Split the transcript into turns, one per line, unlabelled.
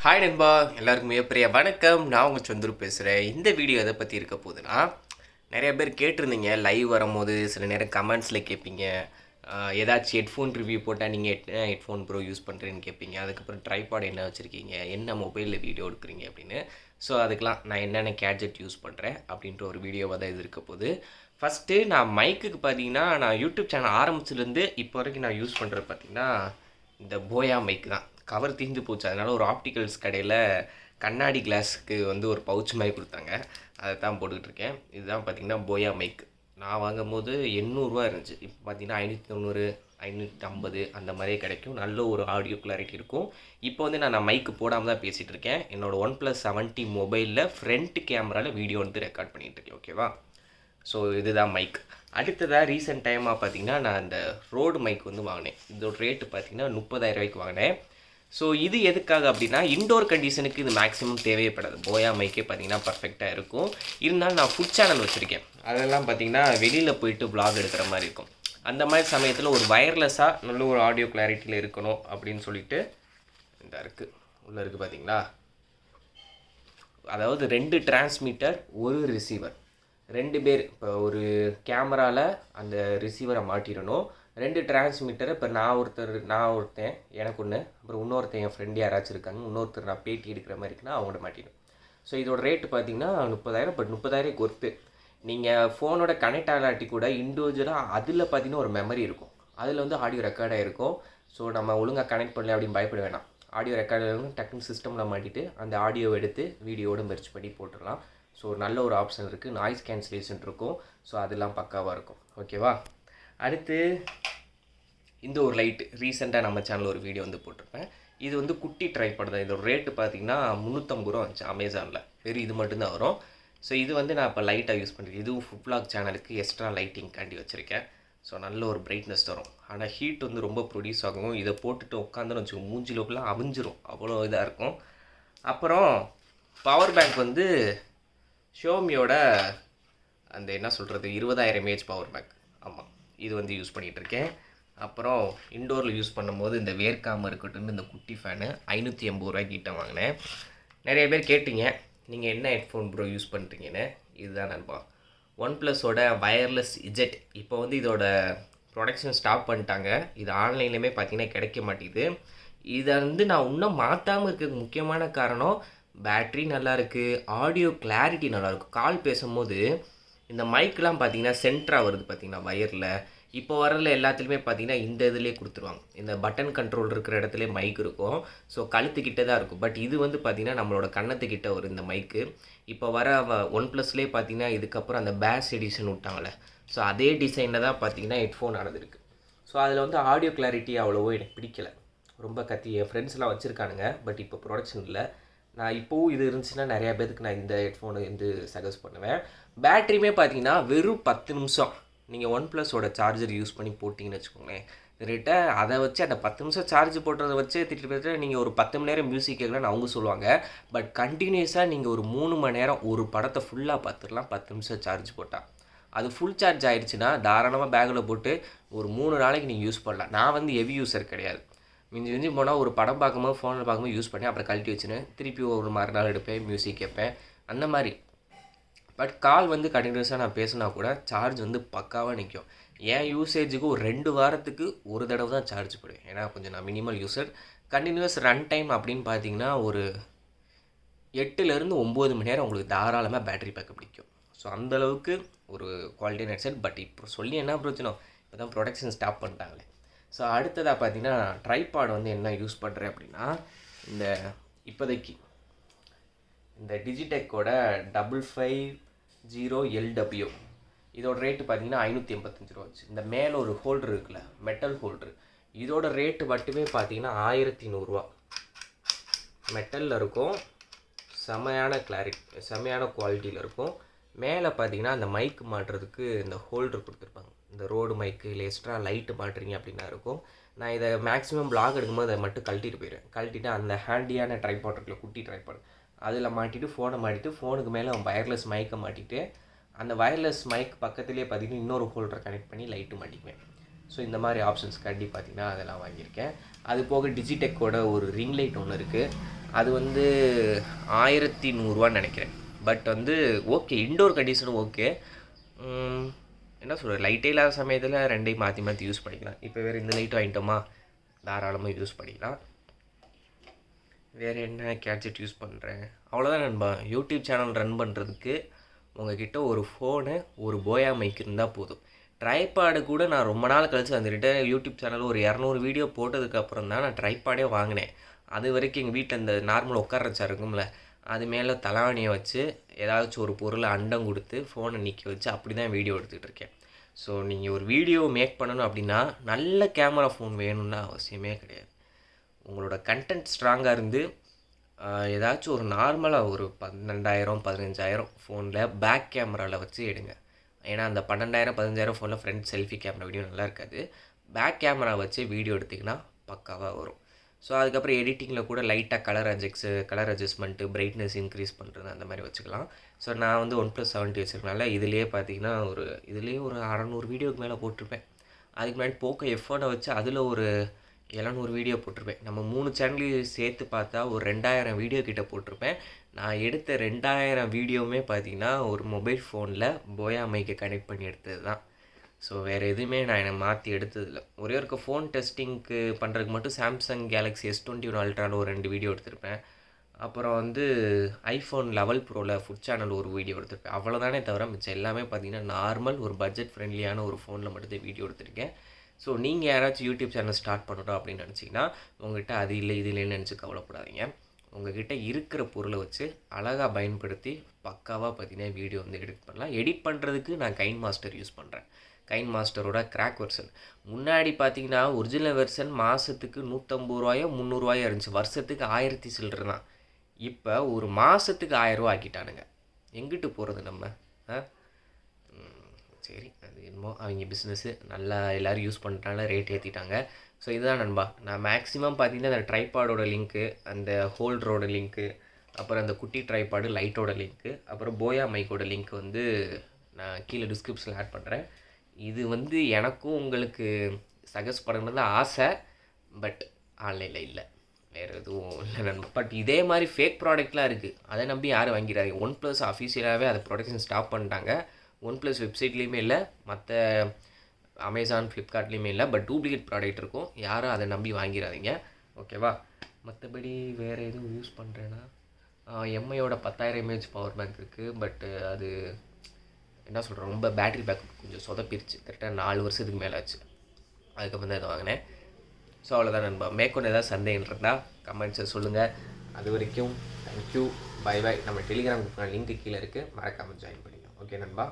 Hi நண்பா, எல்லாருக்கும் மிகப்பெரிய வணக்கம். நான் உங்கள் சந்துரு பேசுகிறேன். இந்த வீடியோ எதை பற்றி இருக்க போகுதுன்னா, நிறைய பேர் கேட்டிருந்தீங்க லைவ் வரும்போது சில நேரம் கமெண்ட்ஸில் கேட்பீங்க. ஏதாச்சும் ஹெட்ஃபோன் ரிவ்யூ போட்டால் நீங்கள் ஹெட்ஃபோன் ப்ரோ யூஸ் பண்ணுறேன்னு கேட்பீங்க. அதுக்கப்புறம் ட்ரைபாட் என்ன வச்சுருக்கீங்க, என்ன மொபைலில் வீடியோ எடுக்கிறீங்க அப்படின்னு. ஸோ அதுக்கெலாம் நான் என்னென்ன கேட்ஜெட் யூஸ் பண்ணுறேன் அப்படின்ற ஒரு வீடியோவாக தான் இது இருக்க போகுது. ஃபஸ்ட்டு நான் மைக்குக்கு பார்த்தீங்கன்னா, நான் யூடியூப் சேனல் ஆரம்பிச்சிலேருந்து இப்போ வரைக்கும் நான் யூஸ் பண்ணுறது பார்த்தீங்கன்னா இந்த போயா மைக் தான். கவர் தீர்ந்து போச்சு, அதனால் ஒரு ஆப்டிகல்ஸ் கடையில் கண்ணாடி கிளாஸுக்கு வந்து ஒரு பவுச் மாதிரி கொடுத்தாங்க. அதை தான் போட்டுக்கிட்டுருக்கேன். இதுதான் பார்த்திங்கன்னா போயா மைக். நான் வாங்கும்போது 800 இருந்துச்சு. இப்போ பார்த்திங்கன்னா 590 550 அந்த மாதிரியே கிடைக்கும். நல்ல ஒரு ஆடியோ கிளாரிட்டி இருக்கும். இப்போ வந்து நான் மைக்கு போடாமல் தான் பேசிகிட்டு இருக்கேன். என்னோடய OnePlus 70 மொபைலில் ஃப்ரண்ட் கேமராவில் வீடியோ வந்து ரெக்கார்ட் பண்ணிகிட்ருக்கேன். ஓகேவா? ஸோ இதுதான் மைக். அடுத்ததாக ரீசெண்ட் டைமாக பார்த்திங்கன்னா நான் இந்த ரோடு மைக் வந்து வாங்கினேன். இதோட ரேட்டு பார்த்திங்கன்னா 30,000 வாங்கினேன். ஸோ இது எதுக்காக அப்படின்னா, இன்டோர் கண்டிஷனுக்கு இது மேக்ஸிமம் தேவைப்படாது. போயா மைக்கே பார்த்திங்கன்னா பர்ஃபெக்டாக இருக்கும். இருந்தாலும் நான் ஃபுட் சேனல் வச்சுருக்கேன். அதெல்லாம் பார்த்திங்கன்னா வெளியில் போயிட்டு vlog எடுக்கிற மாதிரி இருக்கும். அந்த மாதிரி சமயத்தில் ஒரு வயர்லெஸ்ஸாக நல்ல ஒரு ஆடியோ கிளாரிட்டியில் இருக்கணும் அப்படின்னு சொல்லிட்டு இந்த இருக்குது உள்ளே இருக்குது பார்த்திங்களா. அதாவது 2 டிரான்ஸ்மிட்டர் 1 ரிசீவர். 2 பேர் இப்போ ஒரு கேமராவில் அந்த ரிசீவரை மாட்டிடணும். 2 டிரான்ஸ்மிட்டரை இப்போ நான் ஒருத்தன் எனக்கு ஒன்று, அப்புறம் இன்னொருத்தன் என் ஃப்ரெண்டு யாராச்சும் இருக்காங்க, இன்னொருத்தர் நான் பேட்டி எடுக்கிற மாதிரி இருக்குன்னா அவங்கள்ட்ட மாட்டிடும். ஸோ இதோட ரேட்டு பார்த்தீங்கன்னா 30,000. But 30,000 worth. நீங்கள் ஃபோனோட கனெக்ட் ஆகாட்டி கூட இண்டிவிஜுவலாக அதில் பார்த்தீங்கன்னா ஒரு மெமரி இருக்கும். அதில் வந்து ஆடியோ ரெக்கார்டாக இருக்கும். ஸோ நம்ம ஒழுங்காக கனெக்ட் பண்ணல அப்படின்னு பயப்பட வேணாம். ஆடியோ ரெக்கார்டு டக்குன்னு சிஸ்டமில் மாட்டிட்டு அந்த ஆடியோவை எடுத்து வீடியோவோட மெர்ஜ் பண்ணி போட்டுடலாம். ஸோ நல்ல ஒரு ஆப்ஷன் இருக்குது. நாய்ஸ் கேன்சலேஷன் இருக்கும். ஸோ அதெல்லாம் பக்காவாக இருக்கும். ஓகேவா? அடுத்து இந்த ஒரு லைட்டு ரீசெண்டாக நம்ம சேனலில் ஒரு வீடியோ வந்து போட்டிருப்பேன். இது வந்து குட்டி ட்ரைபாட் தான். இதோட ரேட்டு பார்த்திங்கன்னா 350 வந்துச்சு அமேசானில். வெறும் இது மட்டும்தான் வரும். ஸோ இது வந்து நான் இப்போ லைட்டாக யூஸ் பண்ணுறேன். இதுவும் ஃபுட் vlog சேனலுக்கு எக்ஸ்ட்ரா லைட்டிங்காண்டி வச்சுருக்கேன். ஸோ நல்ல ஒரு பிரைட்னஸ் தரும். ஆனால் ஹீட் வந்து ரொம்ப ப்ரொடியூஸ் ஆகும். இதை போட்டுட்டு உட்காந்துன்னு வச்சுக்கோங்க, மூஞ்சிலோக்கெல்லாம் அவிஞ்சிரும், அவ்வளோ இதாக இருக்கும். அப்புறம் பவர் பேங்க் வந்து ஷோமியோட அந்த என்ன சொல்கிறது 20,000 mAh பவர் பேங்க். ஆமாம், இது வந்து யூஸ் பண்ணிகிட்ருக்கேன். அப்புறம் இண்டோரில் யூஸ் பண்ணும்போது இந்த வேர்க்காமல் இருக்கட்டும் இந்த குட்டி ஃபேனு 580 கிட்ட வாங்கினேன். நிறைய பேர் கேட்டிங்க, நீங்கள் என்ன ஹெட்ஃபோன் ப்ரோ யூஸ் பண்ணுறீங்கன்னு. இதுதான் நண்பா, OnePlusஓட வயர்லெஸ் இஜெட். இப்போ வந்து இதோட ப்ரொடக்ஷன் ஸ்டாப் பண்ணிட்டாங்க. இது ஆன்லைன்லேயுமே பார்த்தீங்கன்னா கிடைக்க மாட்டேங்குது. இதை வந்து நான் இன்னும் மாற்றாமல் இருக்கிறதுக்கு முக்கியமான காரணம், பேட்ரி நல்லா இருக்குது, ஆடியோ கிளாரிட்டி நல்லாயிருக்கும். கால் பேசும்போது இந்த மைக்கெலாம் பார்த்தீங்கன்னா சென்டராக வருது பார்த்தீங்கன்னா வயரில். இப்போ வரல எல்லாத்துலேயுமே பார்த்தீங்கன்னா இந்த இதுலேயே கொடுத்துருவாங்க. இந்த பட்டன் கண்ட்ரோல் இருக்கிற இடத்துல மைக் இருக்கும். ஸோ கழுத்துக்கிட்ட தான் இருக்கும். பட் இது வந்து பார்த்திங்கன்னா நம்மளோட கண்ணத்துக்கிட்ட வரும் இந்த மைக்கு. இப்போ வர OnePlusலேயே பார்த்தீங்கன்னா இதுக்கப்புறம் அந்த பேஸ் எடிஷன் விட்டாங்களே, ஸோ அதே டிசைனில் தான் பார்த்தீங்கன்னா ஹெட்ஃபோன் ஆனது. ஸோ அதில் வந்து ஆடியோ கிளாரிட்டி அவ்வளோவோ எனக்கு பிடிக்கலை. ரொம்ப கத்தி என் ஃப்ரெண்ட்ஸ்லாம் வச்சுருக்கானுங்க. பட் இப்போ ப்ரொடக்ஷன் இல்லை. நான் இப்போவும் இது இருந்துச்சுன்னா நிறையா பேருக்கு நான் இந்த ஹெட்ஃபோனை வந்து சஜஸ்ட் பண்ணுவேன். பேட்ரியுமே பார்த்தீங்கன்னா வெறும் 10 நிமிஷம் நீங்கள் OnePlusஓட சார்ஜர் யூஸ் பண்ணி போட்டிங்கன்னு வச்சுக்கோங்களேன். ரேட்டை அதை வச்சு அந்த 10 நிமிஷம் சார்ஜ் போட்டதை வச்சு திட்டு நீங்கள் ஒரு 10 மணி நேரம் மியூசிக் கேட்கலான்னு அவங்க சொல்லுவாங்க. பட் கண்டினியூஸாக நீங்கள் ஒரு 3 மணி நேரம் ஒரு படத்தை ஃபுல்லாக பார்த்துடலாம் 10 நிமிஷம் சார்ஜ் போட்டால். அது ஃபுல் சார்ஜ் ஆகிடுச்சுன்னா தாராளமாக பேக்கில் போட்டு ஒரு 3 நாளைக்கு நீங்கள் யூஸ் பண்ணலாம். நான் வந்து ஹெவி யூஸர் கிடையாது. மிஞ்சி போனால் ஒரு படம் பார்க்கும்போது ஃபோனில் பார்க்கும்போது யூஸ் பண்ணி அப்புறம் கழட்டி வச்சுருவேன். திருப்பி ஒரு மறுநாள் எடுப்பேன், மியூசிக் கேட்பேன், அந்த மாதிரி. பட் கால் வந்து கண்டினியூஸாக நான் பேசினா கூட சார்ஜ் வந்து பக்காவாக நிற்கும். என் யூசேஜுக்கு ஒரு 2 வாரத்துக்கு ஒரு தடவை தான் சார்ஜ் போடுவேன். ஏன்னா கொஞ்சம் நான் minimal user. Continuous run time அப்படின்னு பார்த்தீங்கன்னா ஒரு 8லேருந்து 9 மணி நேரம் உங்களுக்கு தாராளமாக பேட்டரி பேக்கப் பிடிக்கும். ஸோ அந்தளவுக்கு ஒரு குவாலிட்டியான ஹெட்செட். பட் இப்போ சொல்லி என்ன பிரச்சனை, இப்போ தான் ப்ரொடக்ஷன் ஸ்டாப் பண்ணிட்டாங்களே. ஸோ அடுத்ததாக பார்த்தீங்கன்னா ட்ரைபாட் வந்து என்ன யூஸ் பண்ணுறேன் அப்படின்னா, இந்த இப்போதைக்கு இந்த டிஜிடெக்கோட 550LW. இதோட ரேட்டு பார்த்தீங்கன்னா 585 வந்துச்சு. இந்த மேலே ஒரு ஹோல்டர் இருக்குல்ல, மெட்டல் ஹோல்டர், இதோட ரேட்டு மட்டுமே பார்த்தீங்கன்னா 1100. மெட்டலில் இருக்கும், செமையான குவாலிட்டியில் இருக்கும். மேலே பார்த்தீங்கன்னா அந்த மைக்கு மாட்டுறதுக்கு இந்த ஹோல்டர் கொடுத்துருப்பாங்க. இந்த ரோடு மைக்கு இல்லை எக்ஸ்ட்ரா லைட்டு மாட்டுறீங்க அப்படின்னா இருக்கும். நான் இதை மேக்ஸிமம் vlog எடுக்கும்போது அதை மட்டும் கழட்டிட்டு போயிடுவேன். கழட்டிட்டு அந்த ஹேண்டியான ட்ரைபாட் இருக்குல்ல, குட்டி ட்ரைபாட், அதில் மாட்டிட்டு ஃபோனை மாட்டிட்டு ஃபோனுக்கு மேலே வயர்லெஸ் மைக்கை மாட்டிட்டு அந்த வயர்லெஸ் மைக் பக்கத்துலேயே பார்த்தீங்கன்னா இன்னொரு ஹோல்டரை கனெக்ட் பண்ணி லைட்டு மாட்டிக்குவேன். ஸோ இந்த மாதிரி ஆப்ஷன்ஸ் கண்டி பார்த்தீங்கன்னா அதெல்லாம் வாங்கியிருக்கேன். அது போக டிஜிடெக்கோட ஒரு ரிங் லைட் ஒன்று இருக்குது. அது வந்து 1100 நினைக்கிறேன். பட் வந்து ஓகே, இன்டோர் கண்டிஷனும் ஓகே. என்ன சொல்கிறது, லைட்டே இல்லாத சமயத்தில் ரெண்டையும் மாற்றி மாற்றி யூஸ் பண்ணிக்கலாம். இப்போ வேறு இந்த லைட்டும் வாங்கிட்டோமா, தாராளமாக யூஸ் பண்ணிக்கலாம். வேறு என்ன கேட்ஜெட் யூஸ் பண்ணுறேன், அவ்வளோதான் நண்பா. யூடியூப் சேனல் ரன் பண்ணுறதுக்கு உங்ககிட்ட ஒரு ஃபோனு, ஒரு போயா மைக் இருந்தால் போதும். ட்ரைபாடு கூட நான் ரொம்ப நாள் கழிச்சு வந்துட்டு யூடியூப் சேனல் ஒரு 200 வீடியோ போட்டதுக்கப்புறம் தான் நான் ட்ரைபாடே வாங்கினேன். அது வரைக்கும் எங்கள் வீட்டில் இந்த நார்மல் உட்கார சேர் இருக்கும்ல, அது மேலே தலவாணியை வச்சு ஏதாச்சும் ஒரு பொருளை அண்டம் கொடுத்து ஃபோனை நிற்க வச்சு அப்படி தான் வீடியோ எடுத்துகிட்டு இருக்கேன். ஸோ நீங்கள் ஒரு வீடியோ மேக் பண்ணணும் அப்படின்னா நல்ல கேமரா ஃபோன் வேணும்னு அவசியமே கிடையாது. உங்களோட கண்டென்ட் ஸ்ட்ராங்காக இருந்து ஏதாச்சும் ஒரு நார்மலாக ஒரு 12,000 15,000 ஃபோனில் பேக் கேமராவில் வச்சு எடுங்க. ஏன்னா அந்த 12,000 15,000 ஃபோனில் ஃப்ரண்ட் செல்ஃபி கேமரா வீடியோ நல்லா இருக்காது. பேக் கேமரா வச்சு வீடியோ எடுத்திங்கன்னா பக்காவாக வரும். ஸோ அதுக்கப்புறம் எடிட்டிங்கில் கூட லைட்டாக கலர் அட்ஜஸ்ட்மெண்ட்டு, பிரைட்னஸ் இன்க்ரீஸ் பண்ணுறது அந்த மாதிரி வச்சுக்கலாம். ஸோ நான் வந்து OnePlus 7T வச்சுருக்கனால இதுலேயே பார்த்தீங்கன்னா இதுலேயே ஒரு 600 வீடியோக்கு மேலே போட்டிருப்பேன். அதுக்கு முன்னாடி போக்கோ F1 வச்சு அதில் ஒரு 700 வீடியோ போட்டிருப்பேன். நம்ம 3 சேனலையும் சேர்த்து பார்த்தா ஒரு 2000 வீடியோ கிட்ட போட்டிருப்பேன். நான் எடுத்த 2000 வீடியோவுமே பார்த்தீங்கன்னா ஒரு மொபைல் ஃபோனில் போயா மைக்கை கனெக்ட் பண்ணி எடுத்தது தான். ஸோ வேறு எதுவுமே நான் எனக்கு மாற்றி எடுத்ததில்லை. ஒரே ஒரு ஃபோன் டெஸ்டிங்க்கு பண்ணுறதுக்கு மட்டும் சாம்சங் கேலக்ஸி S21 அல்ட்ராவில் ஒரு 2 வீடியோ எடுத்திருப்பேன். அப்புறம் வந்து iPhone 11 ப்ரோவில் ஃபுட் சேனல் ஒரு வீடியோ எடுத்திருப்பேன். அவ்வளோதானே தவிர மிச்சம் எல்லாமே பார்த்தீங்கன்னா நார்மல் ஒரு பட்ஜெட் ஃப்ரெண்ட்லியான ஒரு ஃபோனில் மட்டும்தான் வீடியோ எடுத்திருக்கேன். ஸோ நீங்கள் யாராச்சும் யூடியூப் சேனல் ஸ்டார்ட் பண்ணணும் அப்படின்னு நினச்சிங்கன்னா உங்கள்கிட்ட அது இல்லை இது இல்லைன்னு நினச்சி கவலைப்படாதீங்க. உங்கள்கிட்ட இருக்கிற பொருளை வச்சு அழகாக பயன்படுத்தி பக்காவாக பார்த்தீங்கன்னா வீடியோ வந்து எடிட் பண்ணலாம். எடிட் பண்ணுறதுக்கு நான் கைன் மாஸ்டர் யூஸ் பண்ணுறேன். கைன் மாஸ்டரோட கிராக் வெர்ஷன். முன்னாடி பார்த்தீங்கன்னா ஒரிஜினல் வெர்ஷன் மாதத்துக்கு 150 ரூபாயோ 300 ரூபாயோ இருந்துச்சு. வருஷத்துக்கு 1000 சில்லற தான். இப்போ ஒரு மாதத்துக்கு 1000 ரூபா ஆக்கிட்டானுங்க. எங்கிட்டு போகிறது நம்ம? சரி, அது என்னமோ அவங்க பிஸ்னஸ்ஸு. நல்லா எல்லோரும் யூஸ் பண்ணுறனால ரேட் ஏற்றிட்டாங்க. ஸோ இதுதான் நண்பா. நான் மேக்ஸிமம் பார்த்தீங்கன்னா அந்த ட்ரைபாடோட லிங்க்கு, அந்த ஹோல்டரோட லிங்க்கு, அப்புறம் அந்த குட்டி ட்ரைபாடு லைட்டோட லிங்க்கு, அப்புறம் போயா மைக்கோட லிங்க் வந்து நான் கீழே டிஸ்கிரிப்ஷனில் ஆட் பண்ணுறேன். இது வந்து எனக்கும் உங்களுக்கு சஜஸ்ட் பண்ணணும்னு ஆசை, பட் ஆன்லைனில் இல்லை, வேறு எதுவும் இல்லை நண்பா. பட் இதே மாதிரி ஃபேக் ப்ராடக்ட்லாம் இருக்குது, அதை நம்பி யாரும் வாங்கிறாங்க. OnePlus அஃபிஷியலாகவே அதை ப்ரொடக்ஷன் ஸ்டாப் பண்ணிட்டாங்க. OnePlus வெப்சைட்லேயுமே இல்லை, மற்ற அமேசான் ஃப்ளிப்கார்ட்லேயுமே இல்லை. பட் டூப்ளிகேட் ப்ராடக்ட் இருக்கும், யாரும் அதை நம்பி வாங்கிடாதீங்க, ஓகேவா? மற்றபடி வேறு எதுவும் யூஸ் பண்ணுறேன்னா எம்ஐயோட 10,000 mAh பவர் பேங்க் இருக்குது. பட் அது என்ன சொல்கிறேன், ரொம்ப பேட்ரி பேக்கப் கொஞ்சம் சொதப்பிருச்சு. கரெக்டாக 4 வருஷத்துக்கு மேலே ஆச்சு. அதுக்கப்புறம் தான் இதை வாங்கினேன். ஸோ அவ்வளோதான் நண்பா. மேற்கொண்டு ஏதாவது சந்தேகம் இருந்தால் கமெண்ட்ஸை சொல்லுங்கள். அது வரைக்கும் தேங்க்யூ, பை பை. நம்ம டெலிகிராம் குரூப் லிங்க் கீழே இருக்குது, மறக்காமல் ஜாயின் பண்ணிக்கலாம். ஓகே நண்பா.